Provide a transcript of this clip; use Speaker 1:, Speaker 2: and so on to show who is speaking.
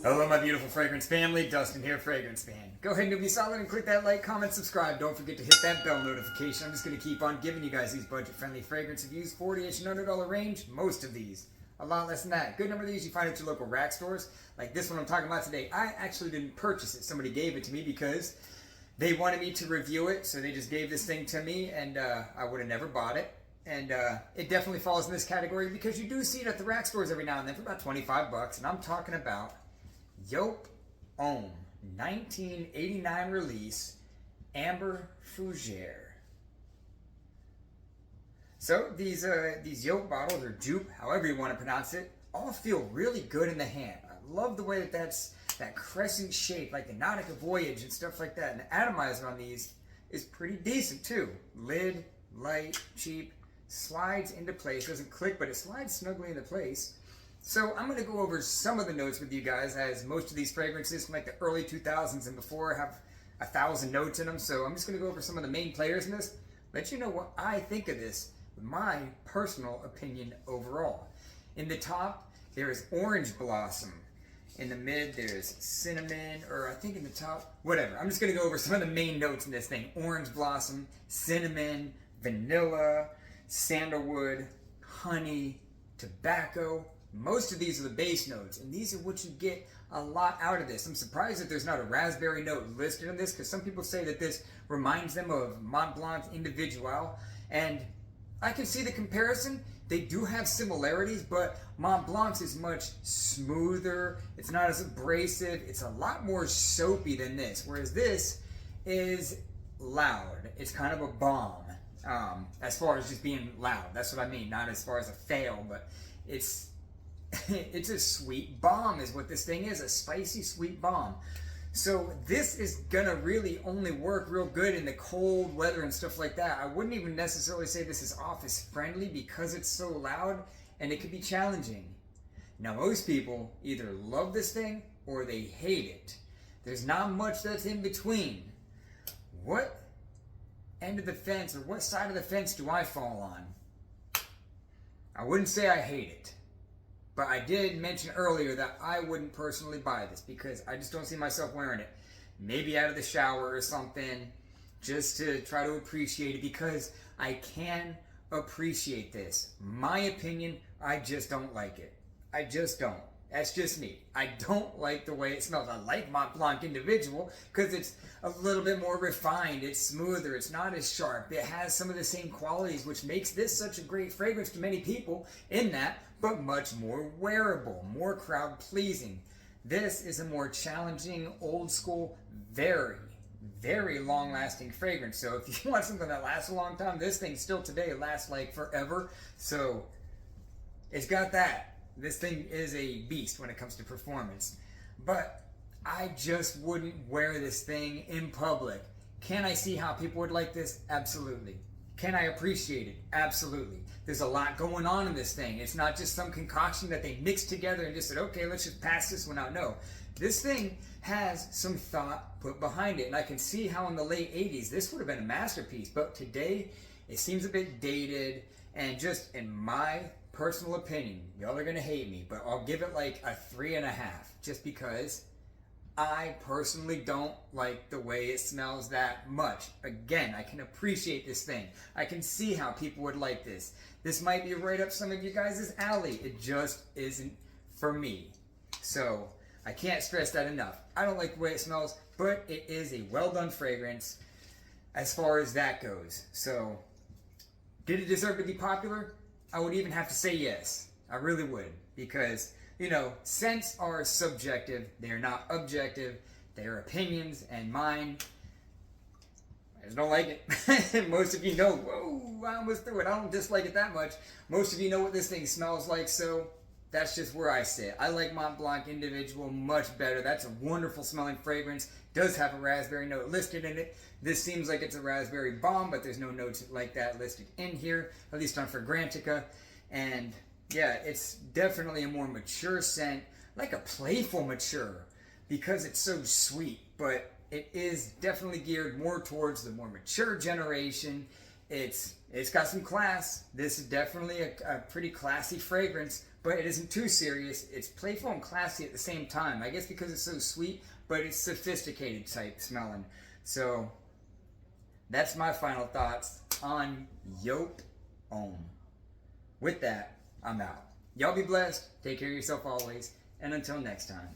Speaker 1: Hello, my beautiful fragrance family. Dustin here, Fragrance Fan. Go ahead and do me solid and click that like, comment, subscribe. Don't forget to hit that bell notification. I'm just going to keep on giving you guys these budget-friendly fragrance reviews, $40-ish and $100 range. Most of these. A lot less than that. Good number of these you find at your local rack stores. Like this one I'm talking about today. I actually didn't purchase it. Somebody gave it to me because they wanted me to review it. So they just gave this thing to me, and I would have never bought it. And it definitely falls in this category because you do see it at the rack stores every now and then for about 25 bucks. And I'm talking about Joop Homme, 1989 release, Amber Fougere. So these Joop bottles, or Joop, however you want to pronounce it, all feel really good in the hand. I love the way that's that crescent shape, like the Nautica Voyage and stuff like that. And the atomizer on these is pretty decent too. Lid, light, cheap, slides into place. Doesn't click, but it slides snugly into place. So I'm going to go over some of the notes with you guys, as most of these fragrances from like the early 2000s and before have 1,000 notes in them. So I'm just going to go over some of the main players in this, let you know what I think of this, my personal opinion overall. In the top, there's Orange Blossom. In the mid, there's Cinnamon, or I think in the top, whatever. I'm just going to go over some of the main notes in this thing. Orange Blossom, Cinnamon, Vanilla, Sandalwood, Honey, Tobacco. Most of these are the base notes, and these are what you get a lot out of this. I'm surprised that there's not a raspberry note listed in this, because some people say that this reminds them of Mont Blanc Individual, and I can see the comparison. They do have similarities, but Mont Blanc's is much smoother. It's not as abrasive. It's a lot more soapy than this, whereas this is loud. It's kind of a bomb, as far as just being loud. That's what I mean, not as far as a fail, but it's a sweet bomb is what this thing is, a spicy sweet bomb. So this is gonna really only work real good in the cold weather and stuff like that. I wouldn't even necessarily say this is office friendly because it's so loud and it could be challenging. Now most people either love this thing or they hate it. There's not much that's in between. What end of the fence, or what side of the fence do I fall on? I wouldn't say I hate it. But I did mention earlier that I wouldn't personally buy this because I just don't see myself wearing it. Maybe out of the shower or something, just to try to appreciate it, because I can appreciate this. My opinion, I just don't like it. I just don't. That's just me. I don't like the way it smells. I like Mont Blanc Individual because it's a little bit more refined. It's smoother. It's not as sharp. It has some of the same qualities, which makes this such a great fragrance to many people in that, but much more wearable, more crowd pleasing. This is a more challenging, old school, very, very long lasting fragrance. So if you want something that lasts a long time, this thing still today lasts like forever. So it's got that. This thing is a beast when it comes to performance. But I just wouldn't wear this thing in public. Can I see how people would like this? Absolutely. Can I appreciate it? Absolutely. There's a lot going on in this thing. It's not just some concoction that they mixed together and just said, okay, let's just pass this one out. No. This thing has some thought put behind it. And I can see how in the late 80s this would have been a masterpiece. But today it seems a bit dated, and just in my personal opinion, y'all are gonna hate me, but I'll give it like a 3.5, just because I personally don't like the way it smells that much. Again, I can appreciate this thing. I can see how people would like this. This might be right up some of you guys' alley. It just isn't for me. So I can't stress that enough. I don't like the way it smells, but it is a well done fragrance as far as that goes. So did it deserve to be popular? I would even have to say yes. I really would. Because, you know, scents are subjective. They are not objective. They are opinions, and mine, I just don't like it. Most of you know, whoa, I almost threw it. I don't dislike it that much. Most of you know what this thing smells like, so that's just where I sit. I like Mont Blanc Individual much better. That's a wonderful smelling fragrance. Does have a raspberry note listed in it. This seems like it's a raspberry bomb, but there's no notes like that listed in here, at least on Fragrantica. And yeah, it's definitely a more mature scent, like a playful mature, because it's so sweet, but it is definitely geared more towards the more mature generation. It's got some class. This is definitely a pretty classy fragrance, but it isn't too serious. It's playful and classy at the same time. I guess because it's so sweet, but it's sophisticated type smelling. So that's my final thoughts on Joop Homme. With that, I'm out. Y'all be blessed. Take care of yourself always. And until next time.